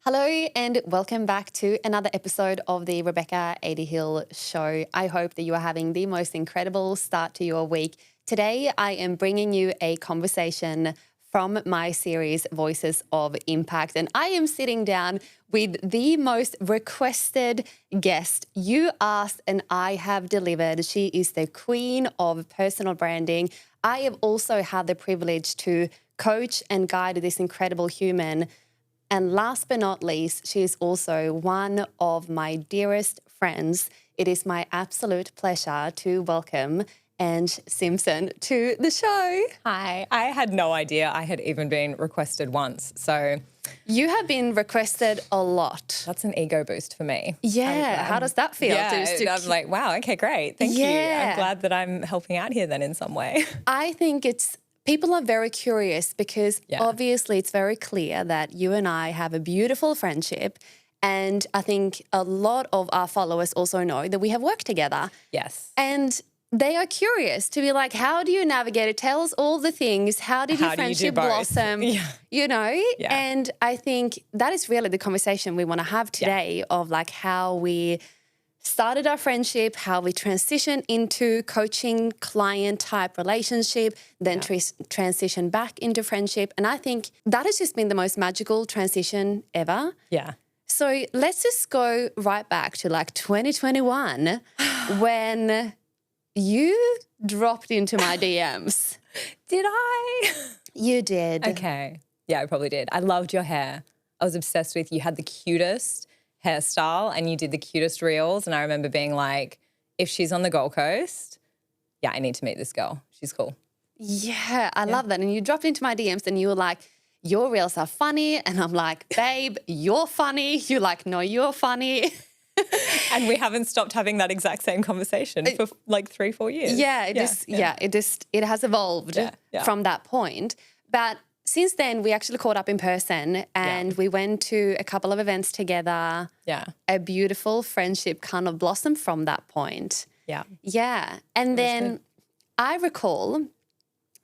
Hello and welcome back to another episode of the Rebecca Adehill show. I hope that you are having the most incredible start to your week. Today, I am bringing you a conversation from my series, Voices of Impact, and I am sitting down with the most requested guest. You asked and I have delivered. She is the queen of personal branding. I have also had the privilege to coach and guide this incredible human. And last but not least, she is also one of my dearest friends. It is my absolute pleasure to welcome Ange Simson to the show. Hi. I had no idea I had even been requested once. So You have been requested a lot. that's an ego boost for me. Yeah. How does that feel? I'm like, wow, okay, great. Thank you. Yeah. I'm glad that I'm helping out here then in some way. I think people are very curious because obviously it's very clear that you and I have a beautiful friendship. And I think a lot of our followers also know that we have worked together. Yes. And they are curious to be like, how do you navigate it? Tell us all the things. How did your friendship blossom? You know? Yeah. And I think that is really the conversation we want to have today of like how we started our friendship, how we transitioned into coaching client type relationship, then transition back into friendship. And I think that has just been the most magical transition ever. Yeah. So let's just go right back to like 2021 when you dropped into my DMs. Did I? You did. Okay. Yeah, I probably did. I loved your hair. I was obsessed with you. Had the cutest hairstyle and you did the cutest reels. And I remember being like, if she's on the Gold Coast, yeah, I need to meet this girl. She's cool. Yeah, I love that. And you dropped into my DMs and you were like, your reels are funny. And I'm like, babe, you're funny. You're like, no, you're funny. And we haven't stopped having that exact same conversation for like 3-4 years. Yeah, it has evolved from that point. But since then, we actually caught up in person and we went to a couple of events together. Yeah. A beautiful friendship kind of blossomed from that point. Yeah. Yeah. And then I recall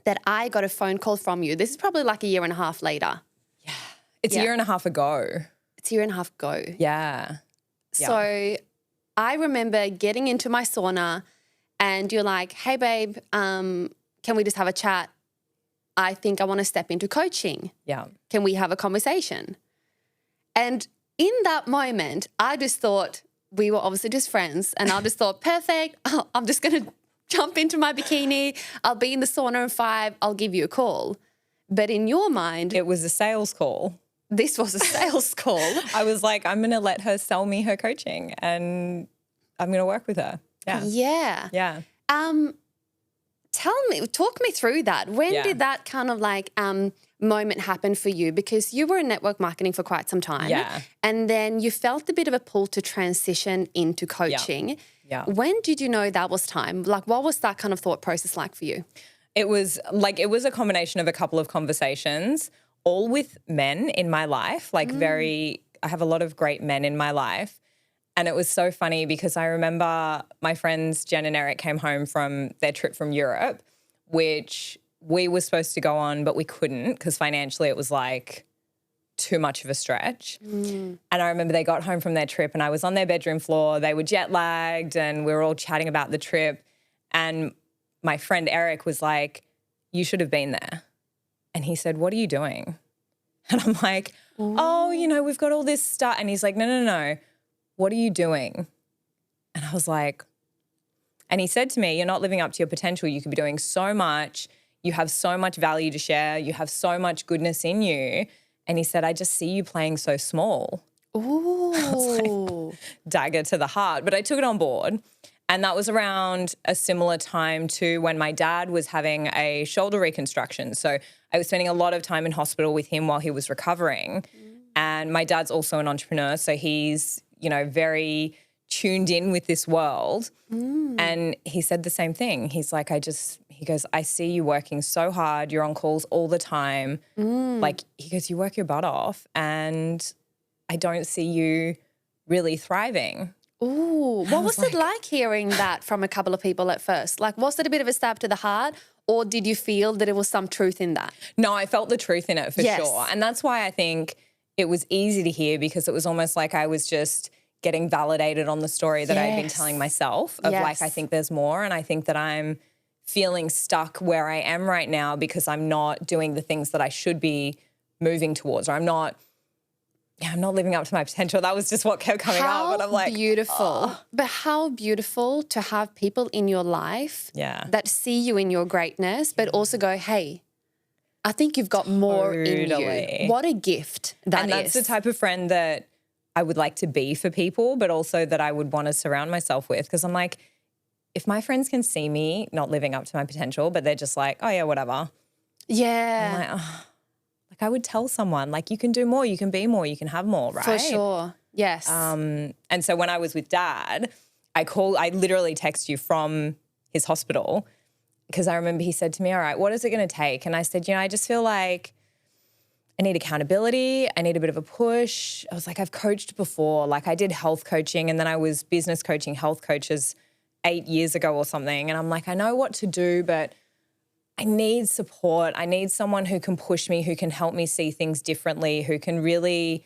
that I got a phone call from you. This is probably like a year and a half later. Yeah. It's a year and a half ago. It's a year and a half ago. Yeah. So I remember getting into my sauna and you're like, hey, babe, can we just have a chat? I think I want to step into coaching. Yeah. Can we have a conversation? And in that moment, I just thought we were obviously just friends and I just thought, perfect, I'm just going to jump into my bikini. I'll be in the sauna in 5. I'll give you a call. But in your mind, it was a sales call. This was a sales call. I was like, I'm going to let her sell me her coaching and I'm going to work with her. Yeah. Yeah. Talk me through that. When did that kind of like moment happen for you? Because you were in network marketing for quite some time. Yeah. And then you felt a bit of a pull to transition into coaching. Yeah. When did you know that was time? Like, what was that kind of thought process like for you? It was a combination of a couple of conversations, all with men in my life, like I have a lot of great men in my life. And it was so funny because I remember my friends Jen and Eric came home from their trip from Europe, which we were supposed to go on, but we couldn't because financially it was like too much of a stretch. And I remember they got home from their trip and I was on their bedroom floor. They were jet lagged and we were all chatting about the trip. And my friend Eric was like, you should have been there. And he said, what are you doing? And I'm like, oh, we've got all this stuff. And he's like, no. What are you doing? And I was like, and he said to me, you're not living up to your potential. You could be doing so much. You have so much value to share. You have so much goodness in you. And he said, I just see you playing so small. Ooh. I was like, dagger to the heart. But I took it on board. And that was around a similar time to when my dad was having a shoulder reconstruction. So I was spending a lot of time in hospital with him while he was recovering. And my dad's also an entrepreneur. So he's, very tuned in with this world. And he said the same thing. He's like, he goes, I see you working so hard. You're on calls all the time. Like, he goes, you work your butt off and I don't see you really thriving. Ooh, what was it like hearing that from a couple of people at first? Like, was it a bit of a stab to the heart or did you feel that there was some truth in that? No, I felt the truth in it for sure. And that's why I think it was easy to hear because it was almost like I was just getting validated on the story that I'd been telling myself of like, I think there's more, and I think that I'm feeling stuck where I am right now because I'm not doing the things that I should be moving towards, or I'm not living up to my potential. That was just what kept coming up. And I'm like, beautiful. oh. But how beautiful to have people in your life that see you in your greatness, but also go, hey, I think you've got more in you. What a gift that is. And that's the type of friend that I would like to be for people, but also that I would want to surround myself with. Because I'm like, if my friends can see me not living up to my potential, but they're just like, oh yeah, whatever. Yeah. I'm like, oh. Like I would tell someone, like, you can do more, you can be more, you can have more, right? For sure. Yes. And so when I was with Dad, I literally text you from his hospital because I remember he said to me, all right, what is it going to take? And I said, I just feel like I need accountability. I need a bit of a push. I was like, I've coached before. Like I did health coaching and then I was business coaching health coaches 8 years ago or something. And I'm like, I know what to do, but I need support. I need someone who can push me, who can help me see things differently, who can really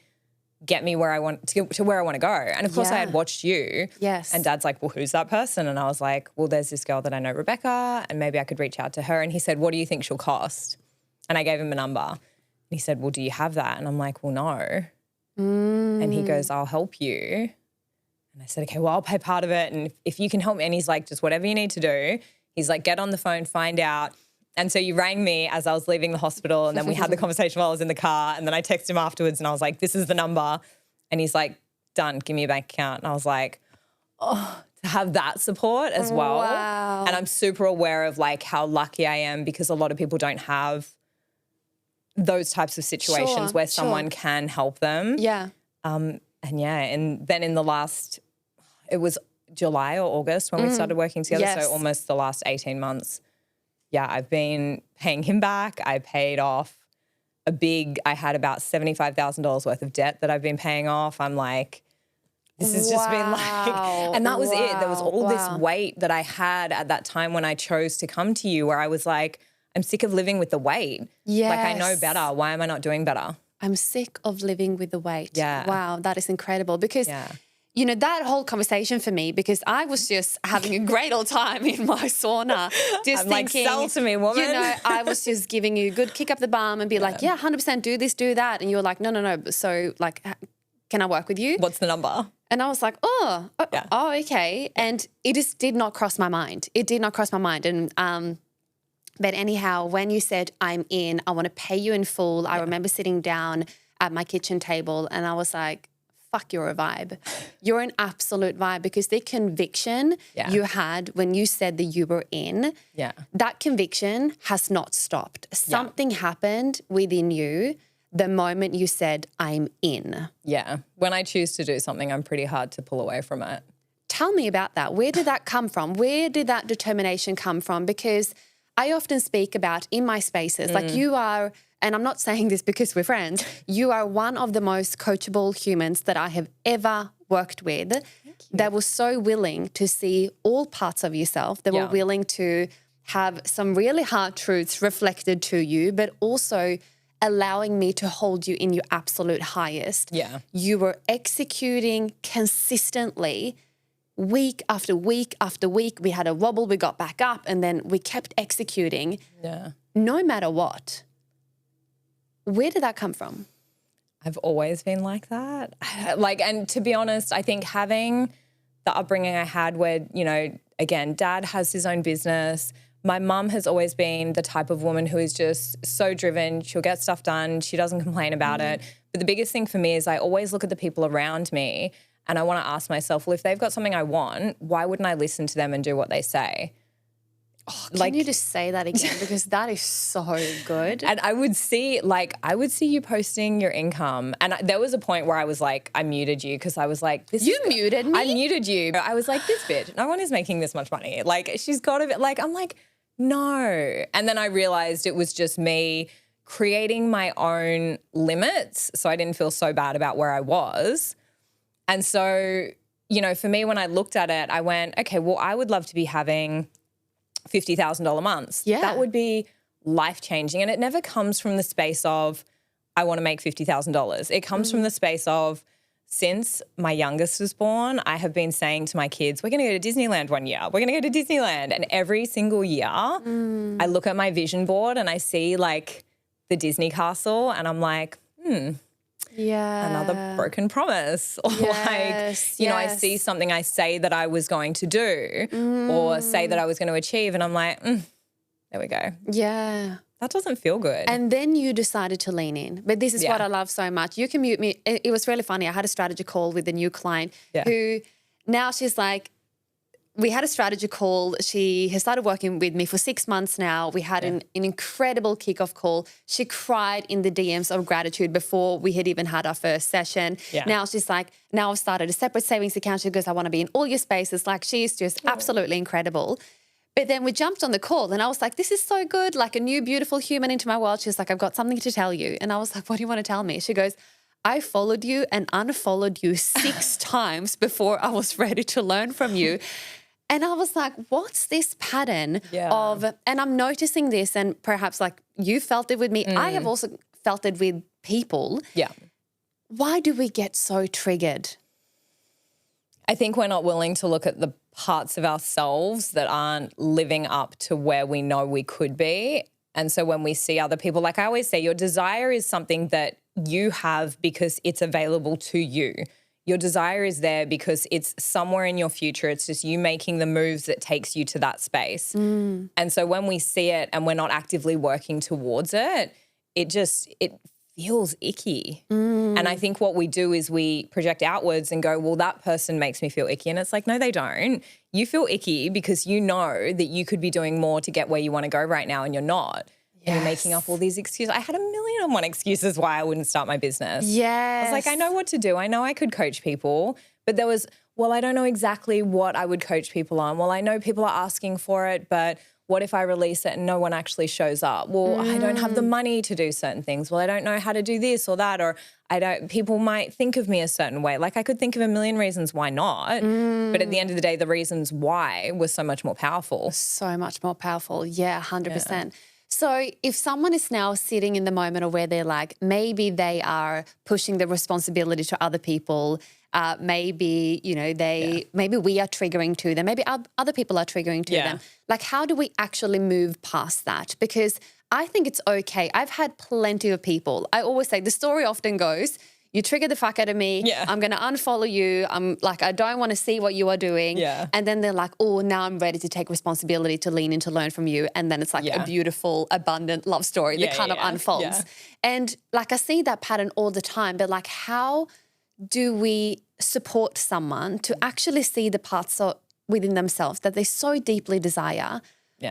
get me where I want to where I want to go. And of course I had watched you. Yes. And Dad's like, well, who's that person? And I was like, well, there's this girl that I know, Rebecca, and maybe I could reach out to her. And he said, what do you think she'll cost? And I gave him a number. He said, well, do you have that? And I'm like, well, no. And he goes, I'll help you. And I said, okay, well, I'll pay part of it. And if you can help me. And he's like, just whatever you need to do. He's like, get on the phone, find out. And so you rang me as I was leaving the hospital, and then we had the conversation while I was in the car, and then I texted him afterwards and I was like, this is the number. And he's like, done, give me a bank account. And I was like, oh, to have that support as well. Wow. And I'm super aware of like how lucky I am because a lot of people don't have those types of situations where someone can help them. Yeah. And then in the last, it was July or August when we started working together, so almost the last 18 months. Yeah, I've been paying him back. I paid off I had about $75,000 worth of debt that I've been paying off. I'm like, this has just been like, and that was it. There was all this weight that I had at that time when I chose to come to you where I was like, I'm sick of living with the weight. Yes. Like I know better. Why am I not doing better? I'm sick of living with the weight. Yeah. Wow, that is incredible because that whole conversation for me, because I was just having a great old time in my sauna, just I'm thinking, like, sell to me, woman. I was just giving you a good kick up the bum and be like, 100% do this, do that. And you were like, no. So like, can I work with you? What's the number? And I was like, oh, okay. And it just did not cross my mind. It did not cross my mind. And, but anyhow, when you said, I'm in, I want to pay you in full, I remember sitting down at my kitchen table and I was like, fuck, you're a vibe. You're an absolute vibe, because the conviction you had when you said that you were in, that conviction has not stopped. Something happened within you the moment you said, I'm in. Yeah. When I choose to do something, I'm pretty hard to pull away from it. Tell me about that. Where did that come from? Where did that determination come from? Because I often speak about in my spaces, like you are, and I'm not saying this because we're friends, you are one of the most coachable humans that I have ever worked with, that was so willing to see all parts of yourself, that were willing to have some really hard truths reflected to you, but also allowing me to hold you in your absolute highest. Yeah. You were executing consistently week after week after week. We had a wobble, we got back up, and then we kept executing no matter what. Where did that come from? I've always been like that. And to be honest, I think having the upbringing I had where, again, Dad has his own business. My mum has always been the type of woman who is just so driven. She'll get stuff done. She doesn't complain about it. But the biggest thing for me is I always look at the people around me and I want to ask myself, well, if they've got something I want, why wouldn't I listen to them and do what they say? Can you just say that again? Because that is so good. And I would see you posting your income. And there was a point where I was like, I muted you because I was like, You muted me? I muted you. I was like, this bitch, no one is making this much money. Like, she's got to be, like, I'm like, no. And then I realized it was just me creating my own limits so I didn't feel so bad about where I was. And so, for me, when I looked at it, I went, okay, well, I would love to be having $50,000 months. Yeah. That would be life-changing. And it never comes from the space of I want to make $50,000. It comes from the space of, since my youngest was born, I have been saying to my kids, we're going to go to Disneyland one year. We're going to go to Disneyland. And every single year I look at my vision board and I see like the Disney castle and I'm like, another broken promise. Or like, you know, I see something I say that I was going to do or say that I was going to achieve and I'm like, there we go. Yeah. That doesn't feel good. And then you decided to lean in. But this is what I love so much. You can mute me. It was really funny. I had a strategy call with a new client who now she's like, we had a strategy call. She has started working with me for 6 months now. We had an incredible kickoff call. She cried in the DMs of gratitude before we had even had our first session. Yeah. Now she's like, now I've started a separate savings account. She goes, I want to be in all your spaces. Like she's just absolutely incredible. But then we jumped on the call and I was like, this is so good, like a new beautiful human into my world. She's like, I've got something to tell you. And I was like, what do you want to tell me? She goes, I followed you and unfollowed you 6 times before I was ready to learn from you. And I was like, what's this pattern of, and I'm noticing this and perhaps like you felt it with me. I have also felt it with people. Yeah. Why do we get so triggered? I think we're not willing to look at the parts of ourselves that aren't living up to where we know we could be. And so when we see other people, like I always say, your desire is something that you have because it's available to you. Your desire is there because it's somewhere in your future. It's just you making the moves that takes you to that space. And so when we see it and we're not actively working towards it, it feels icky. And I think what we do is we project outwards and go, well, that person makes me feel icky. And it's like, no, they don't. You feel icky because you know that you could be doing more to get where you want to go right now and you're not. And you're making up all these excuses. I had 1,000,001 excuses why I wouldn't start my business. I was like, I know what to do. I know I could coach people. But there was, well, I don't know exactly what I would coach people on. Well, I know people are asking for it, but what if I release it and no one actually shows up? Well, I don't have the money to do certain things. Well, I don't know how to do this or that, or people might think of me a certain way. Like I could think of 1,000,000 reasons why not. But at the end of the day, the reasons why were so much more powerful. So much more powerful. Yeah, 100%. So if someone is now sitting in the moment of where they're like, maybe they are pushing the responsibility to other people, maybe, you know, maybe we are triggering to them, maybe other people are triggering to them. Like, how do we actually move past that? Because I think it's okay. I've had plenty of people. I always say the story often goes, you trigger the fuck out of me. I'm going to unfollow you. I'm like, I don't want to see what you are doing. And then they're like, oh, now I'm ready to take responsibility, to lean in, to learn from you. And then it's like a beautiful, abundant love story that kind of unfolds. And like, I see that pattern all the time. But like, how do we support someone to actually see the parts within themselves that they so deeply desire?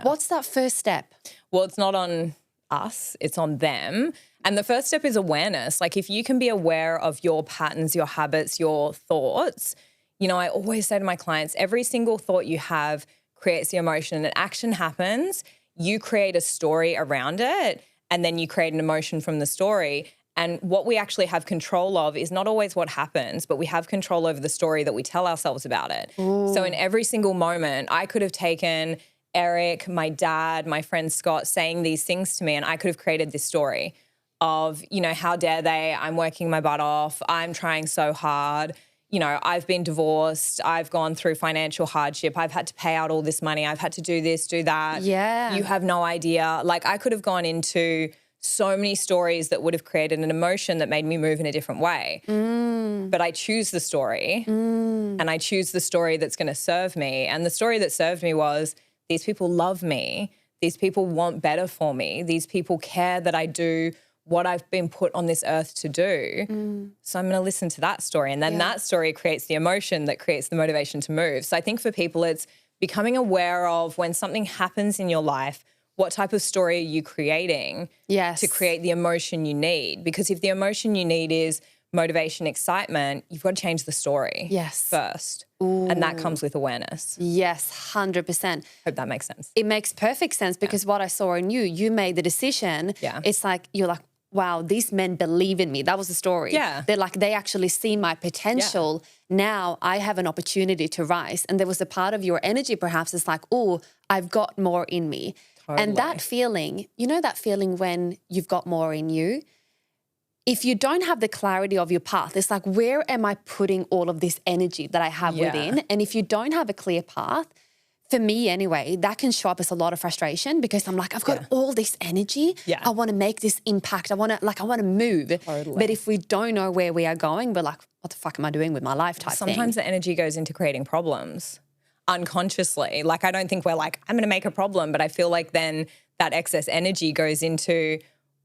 What's that first step? Well, it's not on us, it's on them. And the first step is awareness. Like if you can be aware of your patterns, your habits, your thoughts, you know, I always say to my clients, every single thought you have creates the emotion and action happens. You create a story around it and then you create an emotion from the story. And what we actually have control of is not always what happens, but we have control over the story that we tell ourselves about it. So in every single moment, I could have taken Eric, my dad, my friend Scott saying these things to me and I could have created this story of, you know, how dare they, I'm working my butt off, I'm trying so hard, you know, I've been divorced, I've gone through financial hardship, I've had to pay out all this money, I've had to do this, do that. You have no idea. Like I could have gone into so many stories that would have created an emotion that made me move in a different way. But I choose the story and I choose the story that's going to serve me. And the story that served me was, these people love me. These people want better for me. These people care that I do what I've been put on this earth to do. So I'm going to listen to that story. And then that story creates the emotion that creates the motivation to move. So I think for people, it's becoming aware of when something happens in your life, what type of story are you creating to create the emotion you need? Because if the emotion you need is motivation, excitement, you've got to change the story first. And that comes with awareness. 100%. Hope that makes sense. It makes perfect sense because what I saw in you, you made the decision. It's like, you're like, wow, these men believe in me. That was the story. They're like, they actually see my potential. Now I have an opportunity to rise. And there was a part of your energy perhaps it's like, oh, I've got more in me. And that feeling, you know that feeling when you've got more in you, if you don't have the clarity of your path, it's like, where am I putting all of this energy that I have within? And if you don't have a clear path, for me anyway, that can show up as a lot of frustration because I'm like, I've got all this energy. I want to make this impact. I want to move. Totally. But if we don't know where we are going, we're like, what the fuck am I doing with my life type thing? Sometimes the energy goes into creating problems unconsciously. Like, I don't think we're like, I'm going to make a problem, but I feel like then that excess energy goes into,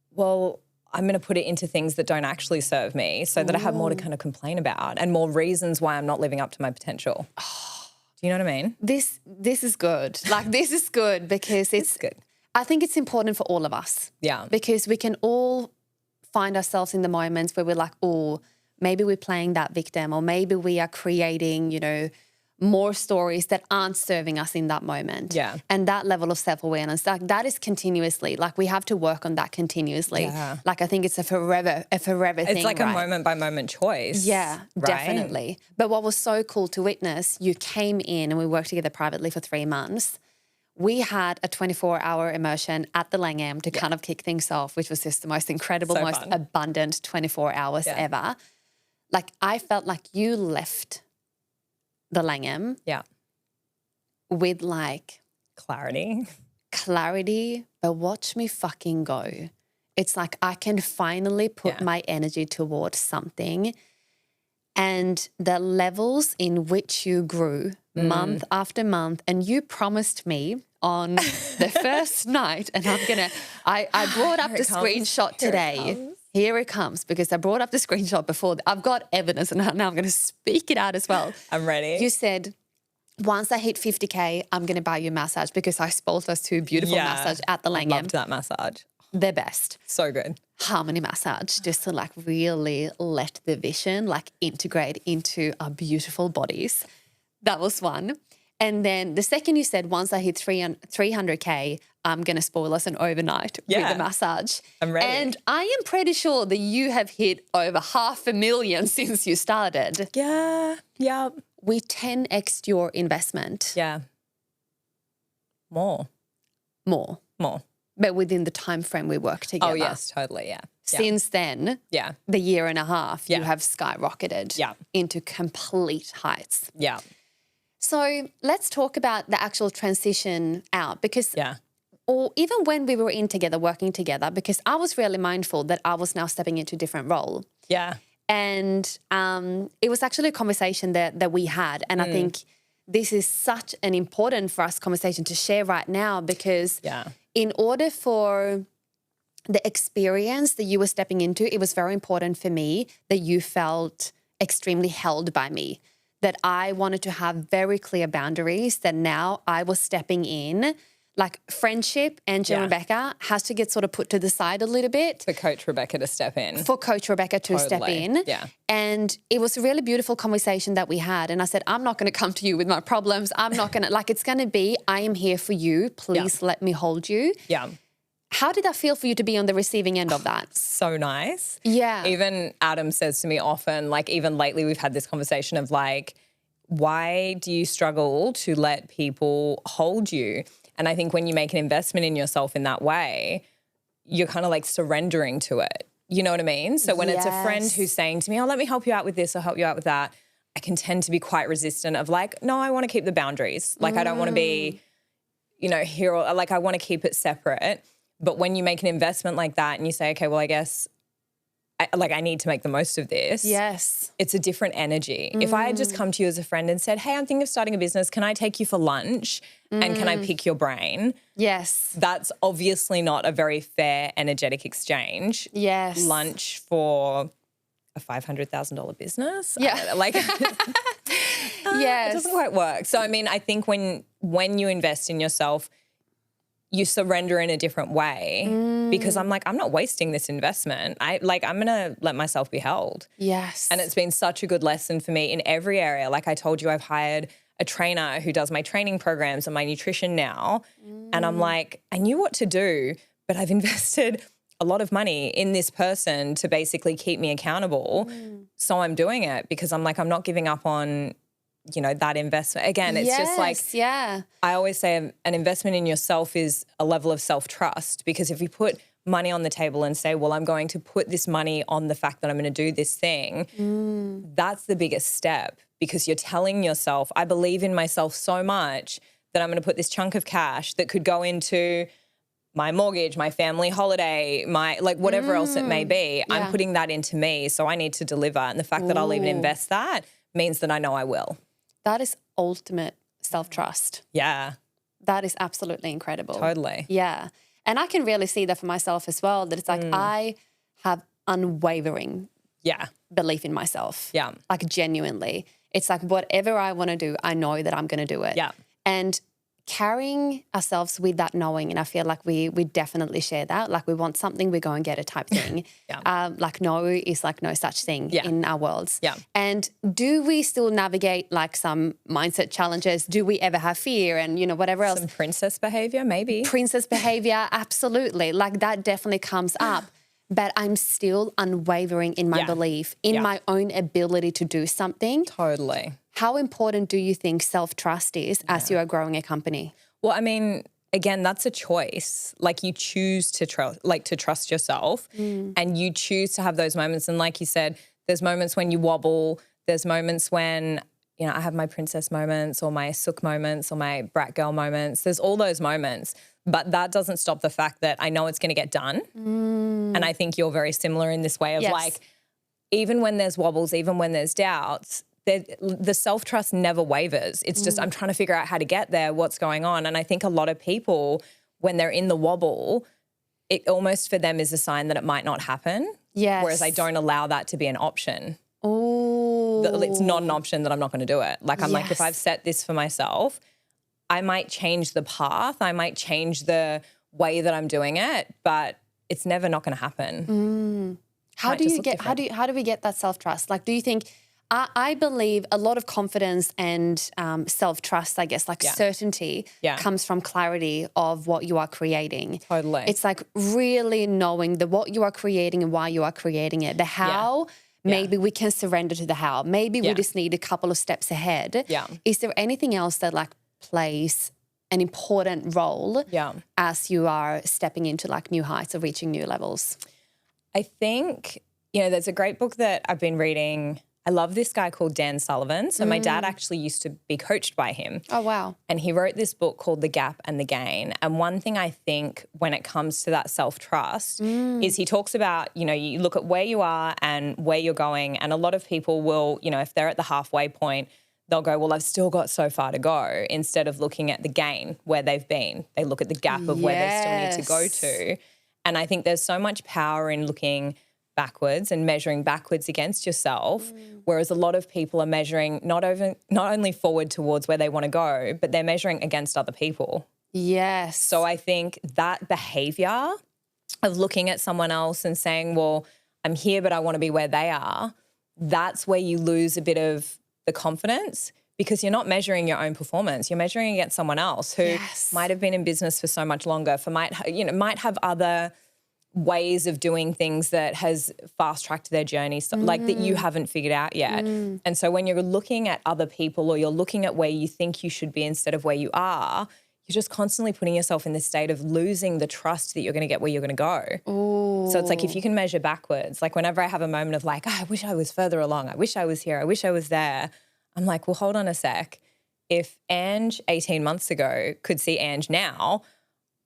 well, I'm going to put it into things that don't actually serve me so that I have more to kind of complain about and more reasons why I'm not living up to my potential. Do you know what I mean? This is good. Like, this is good because it's good. I think it's important for all of us. Yeah. Because we can all find ourselves in the moments where we're like, oh, maybe we're playing that victim, or maybe we are creating, more stories that aren't serving us in that moment. Yeah. And that level of self-awareness, that is continuously, like, we have to work on that continuously. Yeah. Like, I think it's a forever thing. It's like a moment by moment choice. Yeah, right? definitely. But what was so cool to witness, you came in and we worked together privately for 3 months. We had a 24-hour immersion at the Langham to kind of kick things off, which was just the most incredible, So most fun. abundant 24 hours ever. Like, I felt like you left the Langham with like clarity, but watch me fucking go. It's like I can finally put my energy towards something, and the levels in which you grew month after month, and you promised me on the first night, and I brought up the screenshot today. Here it comes, because I brought up the screenshot before. I've got evidence, and now I'm going to speak it out as well. I'm ready. You said, once I hit 50K, I'm going to buy you a massage, because I spoiled us to a beautiful massage at the Langham. I loved that massage. The best. So good. Harmony massage, just to like really let the vision like integrate into our beautiful bodies. That was one. And then the second you said, once I hit 300K, I'm going to spoil us an overnight with a massage. I'm ready. And I am pretty sure that you have hit over 500,000 since you started. Yeah. Yeah. We 10x'd your investment. Yeah. More. But within the time frame we work together. Oh, yes, totally, yeah. Since then, the year and a half, you have skyrocketed into complete heights. Yeah. So let's talk about the actual transition out, because or even when we were in together, working together, because I was really mindful that I was now stepping into a different role. Yeah. And it was actually a conversation that we had, and I think this is such an important for us conversation to share right now, because in order for the experience that you were stepping into, it was very important for me that you felt extremely held by me, that I wanted to have very clear boundaries, that now I was stepping in. Like, friendship, Ange and Rebecca has to get sort of put to the side a little bit. For Coach Rebecca to step in. For Coach Rebecca to step in. Yeah. And it was a really beautiful conversation that we had. And I said, I'm not going to come to you with my problems. I'm not going to, like, it's going to be, I am here for you. Please let me hold you. Yeah. How did that feel for you to be on the receiving end of that? So nice. Yeah. Even Adam says to me often, like, even lately we've had this conversation of like, why do you struggle to let people hold you? And I think when you make an investment in yourself in that way, you're kind of like surrendering to it. You know what I mean? So when it's a friend who's saying to me, oh, let me help you out with this or help you out with that, I can tend to be quite resistant of like, no, I want to keep the boundaries. Like, I don't want to be, here, or like, I want to keep it separate. But when you make an investment like that and you say, okay, well, I guess I need to make the most of this. Yes. It's a different energy. If I had just come to you as a friend and said, hey, I'm thinking of starting a business. Can I take you for lunch and can I pick your brain? Yes. That's obviously not a very fair, energetic exchange. Yes. Lunch for a $500,000 business? Yeah. It doesn't quite work. So, I mean, I think when you invest in yourself, you surrender in a different way because I'm like, I'm not wasting this investment. I'm going to let myself be held. Yes. And it's been such a good lesson for me in every area. Like I told you, I've hired a trainer who does my training programs and my nutrition now. And I'm like, I knew what to do, but I've invested a lot of money in this person to basically keep me accountable. So I'm doing it because I'm like, I'm not giving up on that investment. Again, it's just like, I always say an investment in yourself is a level of self-trust, because if you put money on the table and say, well, I'm going to put this money on the fact that I'm going to do this thing, that's the biggest step, because you're telling yourself, I believe in myself so much that I'm going to put this chunk of cash that could go into my mortgage, my family holiday, my like whatever else it may be. I'm putting that into me, so I need to deliver. And the fact that I'll even invest that means that I know I will. That is ultimate self-trust. Yeah. That is absolutely incredible. Totally. Yeah. And I can really see that for myself as well, that it's like I have unwavering belief in myself. Yeah. Like genuinely. It's like whatever I want to do, I know that I'm going to do it. Yeah. And carrying ourselves with that knowing, and I feel like we definitely share that. Like we want something, we go and get it type thing. Like no is like no such thing in our worlds. Yeah. And do we still navigate like some mindset challenges? Do we ever have fear and, you know, whatever else? Some princess behavior, maybe. Princess behavior, absolutely. Like that definitely comes up. But I'm still unwavering in my belief, in my own ability to do something. Totally. How important do you think self-trust is as you are growing a company? Well, I mean, again, that's a choice. Like you choose to trust yourself and you choose to have those moments. And like you said, there's moments when you wobble. There's moments when, you know, I have my princess moments or my sook moments or my brat girl moments. There's all those moments. But that doesn't stop the fact that I know it's going to get done. And I think you're very similar in this way of like, even when there's wobbles, even when there's doubts, the self-trust never wavers. It's just I'm trying to figure out how to get there, what's going on. And I think a lot of people, when they're in the wobble, it almost for them is a sign that it might not happen. Yes. Whereas I don't allow that to be an option. Oh. It's not an option that I'm not going to do it. Like I'm like, if I've set this for myself, I might change the path. I might change the way that I'm doing it, but it's never not going to happen. How do we get that self-trust? Like, do you think, I believe a lot of confidence and self-trust, I guess, like certainty comes from clarity of what you are creating. Totally. It's like really knowing what you are creating and why you are creating it. The how, maybe we can surrender to the how. Maybe we just need a couple of steps ahead. Yeah. Is there anything else that like plays an important role as you are stepping into like new heights or reaching new levels? I think, you know, there's a great book that I've been reading. I love this guy called Dan Sullivan. So my dad actually used to be coached by him. Oh, wow. And he wrote this book called The Gap and the Gain. And one thing I think when it comes to that self-trust is he talks about, you know, you look at where you are and where you're going. And a lot of people will, you know, if they're at the halfway point, they'll go, well, I've still got so far to go, instead of looking at the gain where they've been. They look at the gap of where they still need to go to. And I think there's so much power in looking backwards and measuring backwards against yourself, whereas a lot of people are measuring not only forward towards where they want to go, but they're measuring against other people. Yes. So I think that behavior of looking at someone else and saying, well, I'm here, but I want to be where they are, that's where you lose a bit of the confidence, because you're not measuring your own performance. You're measuring against someone else who might have been in business for so much longer, might have other ways of doing things that has fast-tracked their journey, like that you haven't figured out yet. And so when you're looking at other people or you're looking at where you think you should be instead of where you are, you're just constantly putting yourself in this state of losing the trust that you're going to get where you're going to go. Ooh. So it's like if you can measure backwards, like whenever I have a moment of like, oh, I wish I was further along, I wish I was here, I wish I was there, I'm like, well, hold on a sec. If Ange 18 months ago could see Ange now,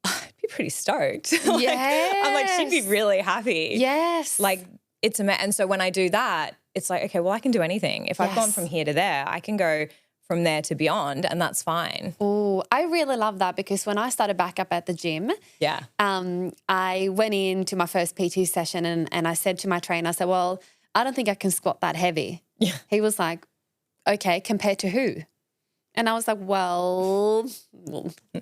I'd be pretty stoked. I'm like, she'd be really happy. Yes. Like it's and so when I do that, it's like, okay, well, I can do anything. If I've gone from here to there, I can go from there to beyond, and that's fine. Oh, I really love that, because when I started back up at the gym, I went into my first PT session and I said to my trainer, I said, well, I don't think I can squat that heavy. Yeah. He was like, okay, compared to who? And I was like, well,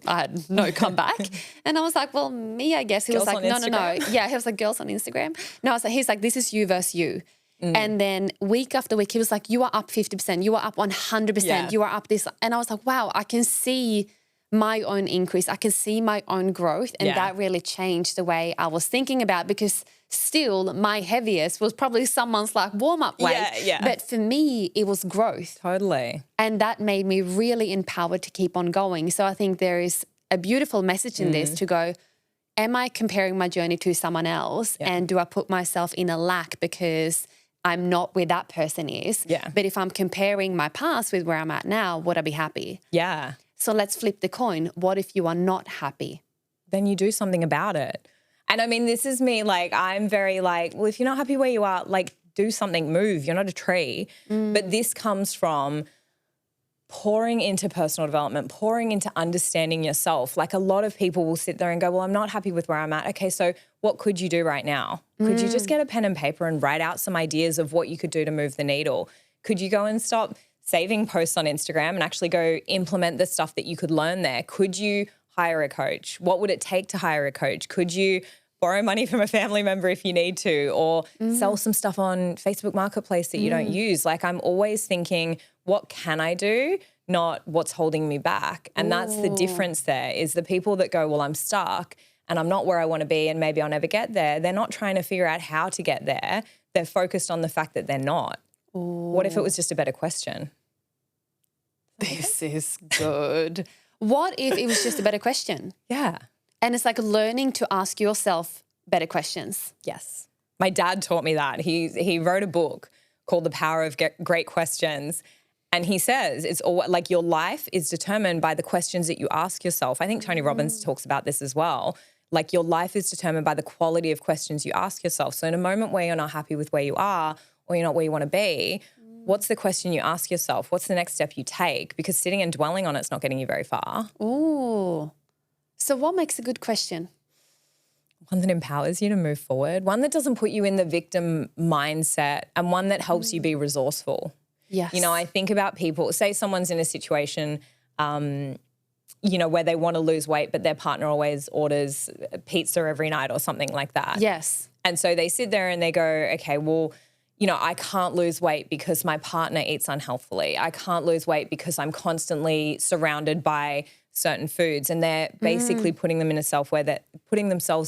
I had no comeback. And I was like, well, me, I guess. He was like, no. Yeah, he was like, girls on Instagram. No, I was like, he's like, this is you versus you. And then week after week, he was like, you are up 50%, you are up 100%, you are up this. And I was like, wow, I can see my own increase. I can see my own growth. And that really changed the way I was thinking about, because still my heaviest was probably someone's like warm-up weight. But for me, it was growth. Totally. And that made me really empowered to keep on going. So I think there is a beautiful message in this to go, am I comparing my journey to someone else? Yeah. And do I put myself in a lack because I'm not where that person is? Yeah. But if I'm comparing my past with where I'm at now, would I be happy? Yeah. So let's flip the coin. What if you are not happy? Then you do something about it. And I mean, this is me, like, I'm very like, well, if you're not happy where you are, like, do something, move. You're not a tree. But this comes from pouring into personal development, pouring into understanding yourself. Like, a lot of people will sit there and go, well, I'm not happy with where I'm at. Okay, so what could you do right now? Could you just get a pen and paper and write out some ideas of what you could do to move the needle? Could you go and stop saving posts on Instagram and actually go implement the stuff that you could learn there? Could you hire a coach? What would it take to hire a coach? Could you borrow money from a family member if you need to, or sell some stuff on Facebook Marketplace that you don't use? Like, I'm always thinking, what can I do? Not what's holding me back. And that's the difference there, is the people that go, well, I'm stuck and I'm not where I want to be and maybe I'll never get there. They're not trying to figure out how to get there. They're focused on the fact that they're not. What if it was just a better question? This is good. What if it was just a better question? Yeah. And it's like learning to ask yourself better questions. Yes. My dad taught me that. He wrote a book called The Power of Great Questions. And he says it's all like your life is determined by the questions that you ask yourself. I think Tony Robbins talks about this as well. Like, your life is determined by the quality of questions you ask yourself. So in a moment where you're not happy with where you are or you're not where you want to be, what's the question you ask yourself? What's the next step you take? Because sitting and dwelling on it's not getting you very far. Ooh. So what makes a good question? One that empowers you to move forward, one that doesn't put you in the victim mindset, and one that helps you be resourceful. Yes. You know, I think about people, say someone's in a situation, you know, where they want to lose weight, but their partner always orders pizza every night or something like that. Yes. And so they sit there and they go, okay, well, you know, I can't lose weight because my partner eats unhealthily. I can't lose weight because I'm constantly surrounded by certain foods. And they're basically putting themselves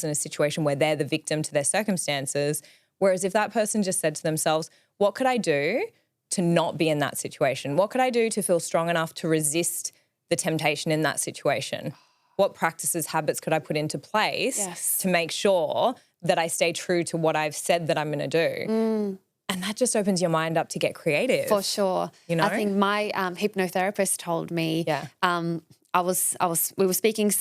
in a situation where they're the victim to their circumstances. Whereas if that person just said to themselves, what could I do to not be in that situation? What could I do to feel strong enough to resist the temptation in that situation? What practices, habits could I put into place to make sure that I stay true to what I've said that I'm going to do? And that just opens your mind up to get creative. For sure. You know? I think my hypnotherapist told me, we were speaking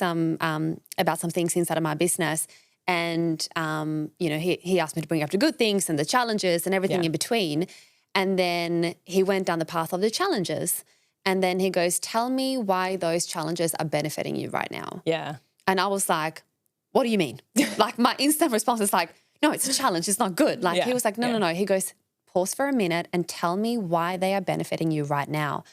about some things inside of my business, and you know, he asked me to bring up the good things and the challenges and everything in between. And then he went down the path of the challenges. And then he goes, tell me why those challenges are benefiting you right now. Yeah. And I was like, what do you mean? Like, my instant response is like, no, it's a challenge. It's not good. Like, he was like, no. He goes, pause for a minute and tell me why they are benefiting you right now.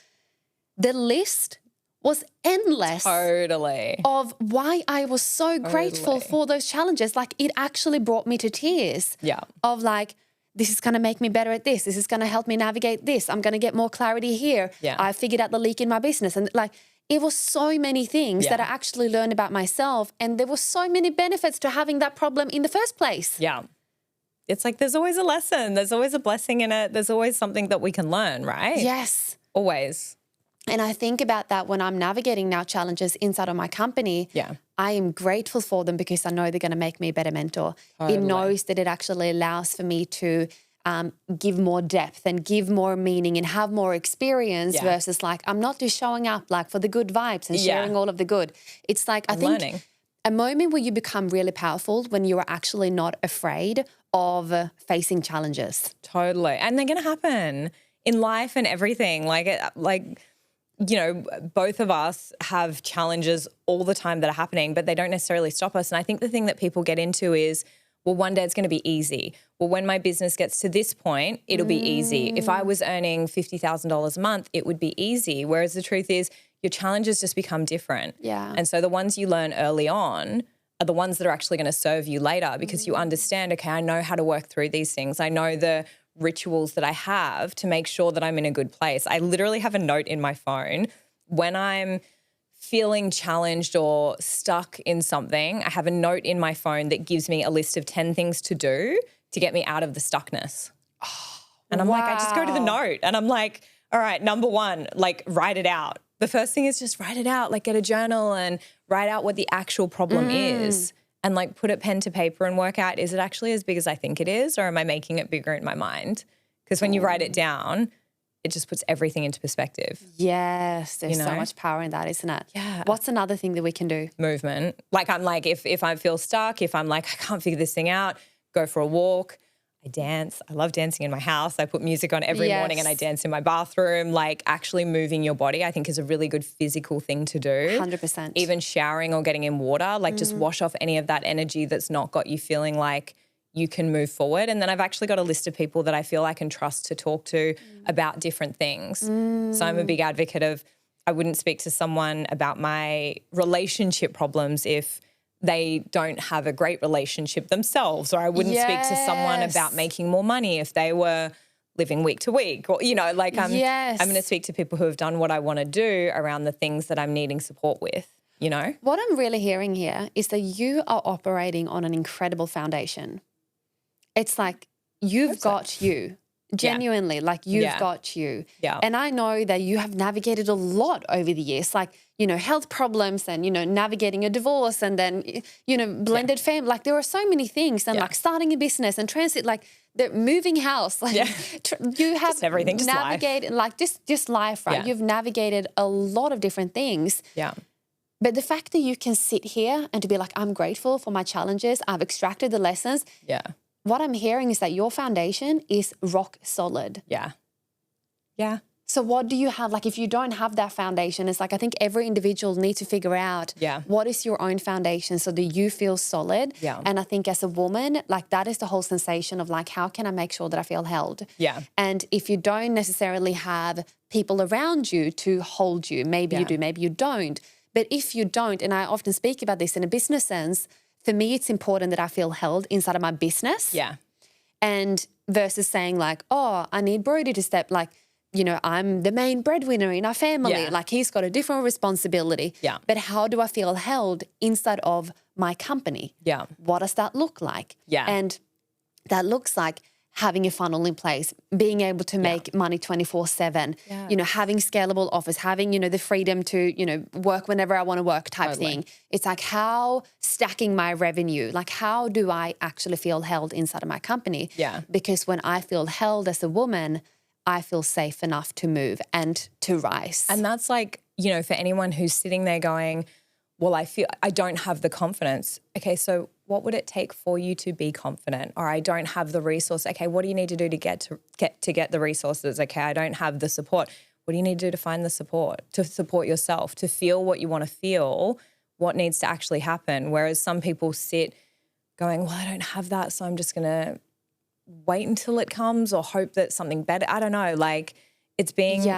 The list was endless. Totally. Of why I was so grateful for those challenges. Like, it actually brought me to tears. Yeah. Of like, this is going to make me better at this. This is going to help me navigate this. I'm going to get more clarity here. Yeah. I figured out the leak in my business. And like, it was so many things that I actually learned about myself. And there were so many benefits to having that problem in the first place. Yeah. It's like there's always a lesson. There's always a blessing in it. There's always something that we can learn, right? Yes. Always. And I think about that when I'm navigating now challenges inside of my company. Yeah. I am grateful for them because I know they're going to make me a better mentor. Totally. It knows that it actually allows for me to give more depth and give more meaning and have more experience versus like, I'm not just showing up like for the good vibes and sharing all of the good. It's like, I think learning. A moment where you become really powerful when you are actually not afraid of facing challenges. Totally. And they're going to happen in life and everything. Like, you know, both of us have challenges all the time that are happening, but they don't necessarily stop us. And I think the thing that people get into is, well, one day it's going to be easy. Well, when my business gets to this point, it'll be easy. If I was earning $50,000 a month, it would be easy. Whereas the truth is your challenges just become different. Yeah. And so the ones you learn early on are the ones that are actually going to serve you later because you understand, okay, I know how to work through these things. I know the rituals that I have to make sure that I'm in a good place. I literally have a note in my phone when I'm feeling challenged or stuck in something. I have a note in my phone that gives me a list of 10 things to do to get me out of the stuckness. And I'm like, I just go to the note and I'm like, all right, number one, like write it out. The first thing is just write it out, like get a journal and write out what the actual problem is. and like put it pen to paper and work out, is it actually as big as I think it is, or am I making it bigger in my mind? Because when you write it down, it just puts everything into perspective. Yes, there's so much power in that, isn't it? Yeah. What's another thing that we can do? Movement. Like I'm like, if I feel stuck, if I'm like, I can't figure this thing out, go for a walk. I dance. I love dancing in my house. I put music on every morning and I dance in my bathroom. Like actually moving your body, I think is a really good physical thing to do. 100%. Even showering or getting in water, like just wash off any of that energy that's not got you feeling like you can move forward. And then I've actually got a list of people that I feel I can trust to talk to about different things. So I'm a big advocate of, I wouldn't speak to someone about my relationship problems if they don't have a great relationship themselves, or I wouldn't speak to someone about making more money if they were living week to week, or, you know, like I'm going to speak to people who have done what I want to do around the things that I'm needing support with, you know? What I'm really hearing here is that you are operating on an incredible foundation. It's like you've got you. Genuinely, like you've got you. Yeah. And I know that you have navigated a lot over the years, like, you know, health problems and, you know, navigating a divorce and then, you know, blended family. Like there are so many things and like starting a business and transit, like the moving house. Like you have just everything, just navigated, life. like just life, right? Yeah. You've navigated a lot of different things. Yeah. But the fact that you can sit here and to be like, I'm grateful for my challenges. I've extracted the lessons. Yeah. What I'm hearing is that your foundation is rock solid. Yeah. Yeah. So what do you have? Like if you don't have that foundation, it's like I think every individual needs to figure out what is your own foundation so that you feel solid. Yeah. And I think as a woman, like that is the whole sensation of like, how can I make sure that I feel held? Yeah. And if you don't necessarily have people around you to hold you, maybe you do, maybe you don't. But if you don't, and I often speak about this in a business sense, for me, it's important that I feel held inside of my business. Yeah. And versus saying like, oh, I need Brody to step, like, you know, I'm the main breadwinner in our family. Yeah. Like he's got a different responsibility. Yeah. But how do I feel held inside of my company? Yeah. What does that look like? Yeah. And that looks like having a funnel in place, being able to make money 24/7, you know, having scalable offers, having, you know, the freedom to, you know, work whenever I want to work type thing. It's like how stacking my revenue, like how do I actually feel held inside of my company? Yeah. Because when I feel held as a woman, I feel safe enough to move and to rise. And that's like, you know, for anyone who's sitting there going, well, I feel I don't have the confidence. Okay, so what would it take for you to be confident? Or I don't have the resource. Okay, what do you need to do to get the resources? Okay, I don't have the support. What do you need to do to find the support, to support yourself, to feel what you want to feel, what needs to actually happen? Whereas some people sit going, well, I don't have that, so I'm just going to wait until it comes or hope that something better. I don't know, like it's being